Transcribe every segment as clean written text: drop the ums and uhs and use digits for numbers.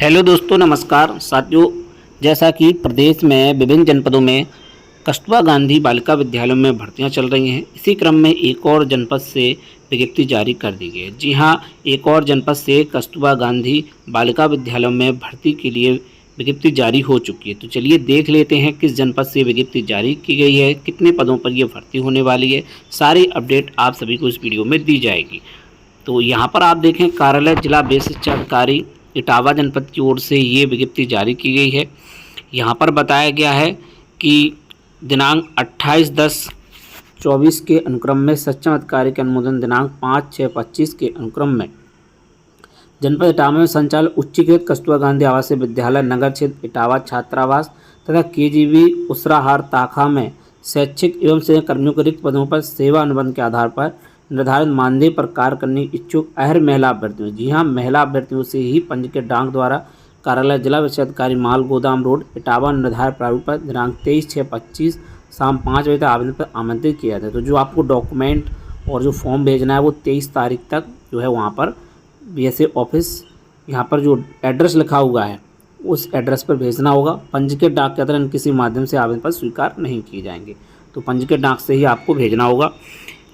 Hello दोस्तों, नमस्कार साथियों। जैसा कि प्रदेश में विभिन्न जनपदों में कस्तूरबा गांधी बालिका विद्यालयों में भर्तियां चल रही हैं, इसी क्रम में एक और जनपद से विज्ञप्ति जारी कर दी गई है। जी हां, एक और जनपद से कस्तूरबा गांधी बालिका विद्यालयों में भर्ती के लिए विज्ञप्ति जारी हो चुकी है। तो चलिए देख लेते हैं किस जनपद से विज्ञप्ति जारी की गई है, कितने पदों पर यह भर्ती होने वाली है। सारी अपडेट आप सभी को इस वीडियो में दी जाएगी। तो यहाँ पर आप देखें, कार्यालय जिला बेस शिक्षा अधिकारी इटावा जनपद की ओर से ये विज्ञप्ति जारी की गई है। यहाँ पर बताया गया है कि दिनांक 28/10/24 के अनुक्रम में सक्षम अधिकारी के अनुमोदन दिनांक 5/6/25 के अनुक्रम में जनपद इटावा में संचालित उच्चीकृत कस्तूरबा गांधी आवासीय विद्यालय नगर क्षेत्र इटावा छात्रावास तथा केजीबी उसराहार ताखा में शैक्षिक एवं सेवा कर्मियों के रिक्त पदों पर सेवा अनुबंध के आधार पर निर्धारित मानदेय पर कार्य करने की इच्छुक अहर महिला अभ्यर्थियों, जी हाँ, महिला अभ्यर्थियों से ही पंजीकृत डाक द्वारा कार्यालय जिला विषय अधिकारी माल गोदाम रोड इटावा निर्धारित प्रारूप पर दिनांक 23/6/25 शाम 5 बजे तक आवेदन पर आमंत्रित किया जाता है। तो जो आपको डॉक्यूमेंट और जो फॉर्म भेजना है वो 23 तारीख तक जो है वहाँ पर BSA ऑफिस, यहाँ पर जो एड्रेस लिखा हुआ है उस एड्रेस पर भेजना होगा। पंजीकृत डाक के अंतर्गत किसी माध्यम से आवेदन पर स्वीकार नहीं किए जाएंगे, तो पंजीकृत डाक से ही आपको भेजना होगा।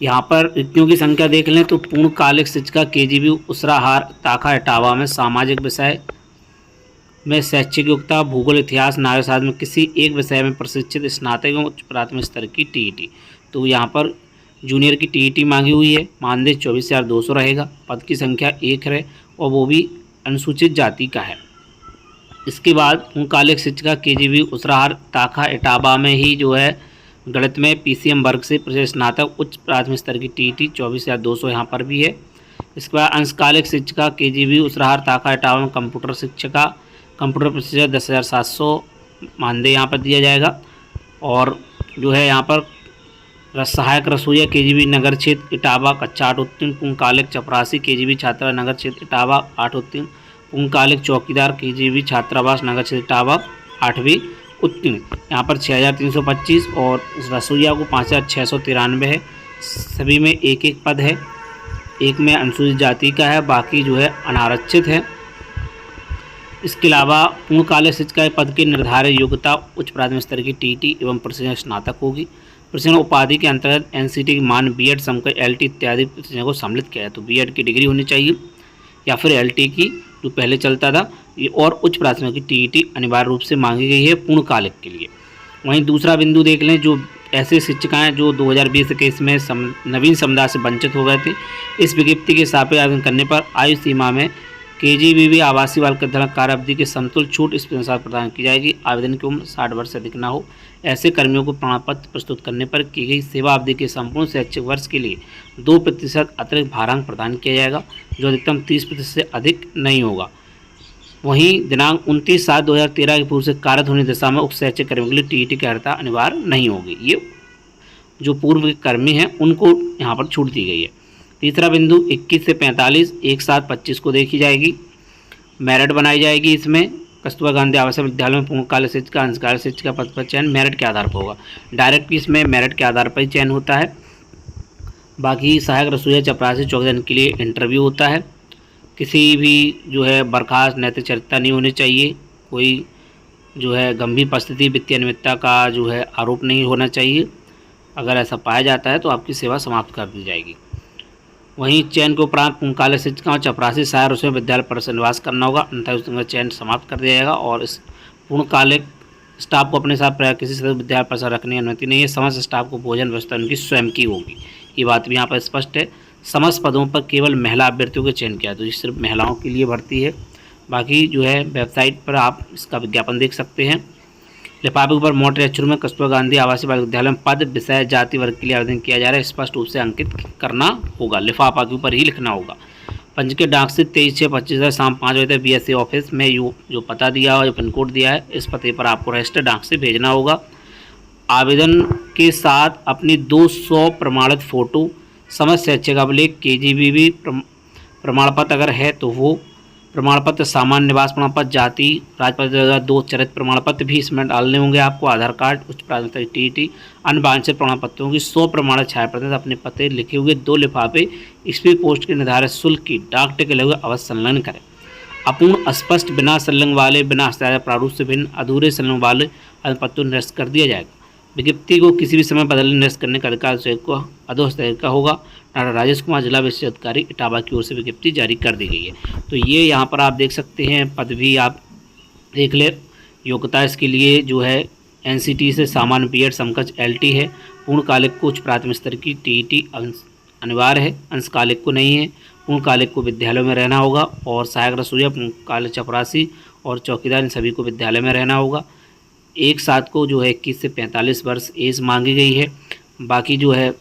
यहाँ पर रिक्तियों की संख्या देख लें तो पूर्णकालिक शिक्षिका केजीबी उसराहार ताखा इटावा में सामाजिक विषय में शैक्षिक योग्यता, भूगोल, इतिहास, नागरिक शास्त्र में किसी एक विषय में प्रशिक्षित स्नातक एवं उच्च प्राथमिक स्तर की TET। तो यहाँ पर जूनियर की TET मांगी हुई है। मानदेय 24,200 रहेगा। पद की संख्या 1 है और वो भी अनुसूचित जाति का है। इसके बाद पूर्णकालिक शिक्षिका केजीबी उसराहार ताखा इटावा में ही जो है गणित में PCM वर्ग से प्रशिक्षित स्नातक उच्च प्राथमिक स्तर की TET 24,200 यहाँ पर भी है। इसके बाद अंशकालिक शिक्षिका केजीबी उसराहार ताखा इटावा में कंप्यूटर शिक्षिका कंप्यूटर प्रशिक्षण 10,700 मानदेय यहाँ पर दिया जाएगा। और जो है यहाँ पर सहायक रसोईया केजीबी नगर क्षेत्र इटावा कक्षा 8 उत्तीर्ण, पूर्णकालिक चपरासी केजीबी छात्रा नगर क्षेत्र इटावा 8 उत्तीर्ण, पूर्णकालिक चौकीदार केजीबी छात्रावास नगर क्षेत्र इटावा 8वीं उत्तीर्ण। यहाँ पर 6,325 और रसोईया को 5,693 है। सभी में एक एक पद है। एक में अनुसूचित जाति का है, बाकी जो है अनारक्षित है। इसके अलावा पूर्णकालिक शिक्षिका के पद की निर्धारित योग्यता उच्च प्राथमिक स्तर की TET एवं प्रशिक्षण स्नातक होगी। प्रशिक्षण उपाधि के अंतर्गत NCT की मान B.Ed समकर LT इत्यादि प्रशिक्षण को सम्मिलित किया है। तो B.Ed की डिग्री होनी चाहिए या फिर LT की जो पहले चलता था ये, और उच्च प्राथमिक की TET अनिवार्य रूप से मांगी गई है पूर्णकालिक के लिए। वहीं दूसरा बिंदु देख लें, जो ऐसे शिक्षिकाएं जो 2020 के इसमें नवीन समुदाय से वंचित हो गए थे, इस विज्ञप्ति के सापेक्ष आवेदन करने पर आयु सीमा में KGBB आवासीय बालिका विद्यालय कार्य अवधि के समतुल छूट इस अनुसार प्रदान की जाएगी। आवेदन की उम्र 60 वर्ष से अधिक न हो। ऐसे कर्मियों को प्रमाण पत्र प्रस्तुत करने पर की गई सेवा अवधि के संपूर्ण शैक्षिक वर्ष के लिए 2% अतिरिक्त भारांक प्रदान किया जाएगा, जो अधिकतम 30% से अधिक नहीं होगा। वहीं दिनांक 29/7/2013 के पूर्व से कार्यरत होने दिशा में उक्त शैक्षिक कर्मियों के लिए TET की अर्हता अनिवार्य नहीं होगी। ये जो पूर्व के कर्मी हैं उनको यहाँ पर छूट दी गई है। तीसरा बिंदु 21 से 45 1/7/25 को देखी जाएगी। मेरिट बनाई जाएगी। इसमें कस्तूरबा गांधी आवासीय विद्यालय में पूर्णकालिक शिक्षिका अंशकालिक शिक्षिका पद पर चयन मेरिट के आधार पर होगा। डायरेक्ट इसमें मेरिट के आधार पर ही चयन होता है। बाकी सहायक रसोईया चपरासी चौकीदार के लिए इंटरव्यू होता है। किसी भी जो है बर्खास्त नैतिक चरित्रता नहीं होनी चाहिए। कोई जो है गंभीर परिस्थिति वित्तीय अनियमितता का जो है आरोप नहीं होना चाहिए। अगर ऐसा पाया जाता है तो आपकी सेवा समाप्त कर दी जाएगी। वहीं चयन के उपरांत पूर्णकालिक शिक्षिका और चपरासी सहायक रसोईया विद्यालय परिसर निवास करना होगा, अन्यथा उसका चयन समाप्त कर दिया जाएगा। और इस पूर्णकालिक स्टाफ को अपने साथ किसी सदस्य विद्यालय परिसर रखने की अनुमति नहीं है। समस्त स्टाफ को भोजन व्यवस्था उनकी स्वयं की होगी। ये बात भी यहाँ पर स्पष्ट है। समस्त पदों पर केवल महिला अभ्यर्थियों का चयन किया, तो ये सिर्फ महिलाओं के लिए भर्ती है। बाकी जो है वेबसाइट पर आप इसका विज्ञापन देख सकते हैं। लिफाफे के ऊपर मोटे अक्षरों में कस्तूरबा गांधी आवासीय बालिका विद्यालय में पद विषय जाति वर्ग के लिए आवेदन किया जा रहा है, स्पष्ट रूप से अंकित करना होगा। लिफाफा के ऊपर ही लिखना होगा। पंजीकृत डाक से 23/6/25 शाम 5 बजे तक BSA ऑफिस में जो पता दिया है, जो पिन कोड दिया है, इस पते पर आपको रजिस्टर्ड डाक से भेजना होगा। आवेदन के साथ अपनी 200 प्रमाणित फ़ोटो, समस्त शैक्षिक अभिलेख, KGBB प्रमाण पत्र अगर है तो वो प्रमाण पत्र, सामान्य निवास प्रमाण पत्र, जाति राजपत्र 2002 चरित्र प्रमाण पत्र भी इसमें डालने होंगे आपको। आधार कार्ड, उच्च प्राथमिक TET, अन्य वांछित प्रमाण पत्रों की 100 प्रमाणित छायाप्रति अपने पते लिखे हुए 2 लिफाफे स्पीड पोस्ट के निर्धारित शुल्क की डाक टिकट लगे अवश्य संलग्न करें। अपूर्ण, अस्पष्ट, बिना संलग्न वाले, बिना हस्ताक्षर प्रारूप से भिन्न, अधूरे संलग्न वाले पत्रों निरस्त कर दिया जाएगा। विज्ञप्ति को किसी भी समय बदलने निरस्त करने का अधिकार को अधोहस्ताक्षर का होगा। डॉक्टर राजेश कुमार, जिला विशेष अधिकारी, इटावा की ओर से विज्ञप्ति जारी कर दी गई है। तो ये यहाँ पर आप देख सकते हैं, पद भी आप देख ले। योग्यता इसके लिए जो है एनसीटी से सामान्य बीएड समकक्ष एलटी है। पूर्णकालिक को उच्च प्राथमिक स्तर की टीईटी अनिवार्य है, अंशकालिक को नहीं है। पूर्णकालिक को विद्यालयों में रहना होगा और सहायक रसोईया, पूर्णकालिक चपरासी और चौकीदार, इन सभी को विद्यालय में रहना होगा। एक साथ को जो है 21 से 45 वर्ष एज मांगी गई है। बाकी जो है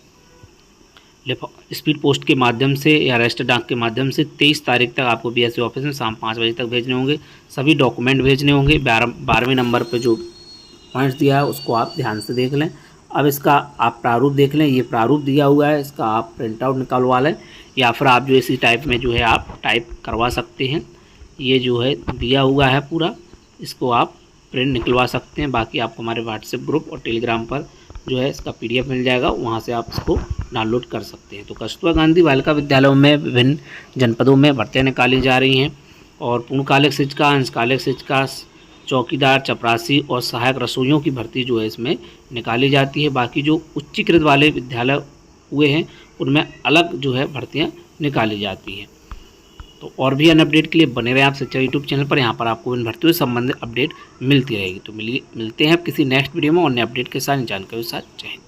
स्पीड पोस्ट के माध्यम से या रजिस्टर डाक के माध्यम से 23 तारीख तक आपको बीएससी ऑफिस में शाम 5 बजे तक भेजने होंगे। सभी डॉक्यूमेंट भेजने होंगे। 12वें नंबर पर जो पॉइंट्स दिया है उसको आप ध्यान से देख लें। अब इसका आप प्रारूप देख लें। ये प्रारूप दिया हुआ है, इसका आप प्रिंट आउट निकलवा लें या फिर आप जो इसी टाइप में जो है आप टाइप करवा सकते हैं। ये जो है दिया हुआ है पूरा, इसको आप प्रिंट निकलवा सकते हैं। बाकी आपको हमारे व्हाट्सएप ग्रुप और टेलीग्राम पर जो है इसका पीडीएफ मिल जाएगा, वहाँ से आप इसको डाउनलोड कर सकते हैं। तो कस्तूरबा गांधी बालिका विद्यालयों में विभिन्न जनपदों में भर्तियाँ निकाली जा रही हैं और पूर्णकालिक शिक्षिका, अंशकालिक शिक्षिका, चौकीदार, चपरासी और सहायक रसोइयों की भर्ती जो है इसमें निकाली जाती है। बाकी जो उच्चीकृत वाले विद्यालय हुए हैं उनमें अलग जो है भर्तियाँ निकाली जाती हैं। तो और भी अन्य अपडेट के लिए बने रहे आप शिक्षा यूट्यूब चैनल पर। यहाँ पर आपको इन भर्तियों से संबंधित अपडेट मिलती रहेगी। तो मिलते हैं अब किसी नेक्स्ट वीडियो में और नए अपडेट के साथ, जानकारी के साथ। जय हिंद।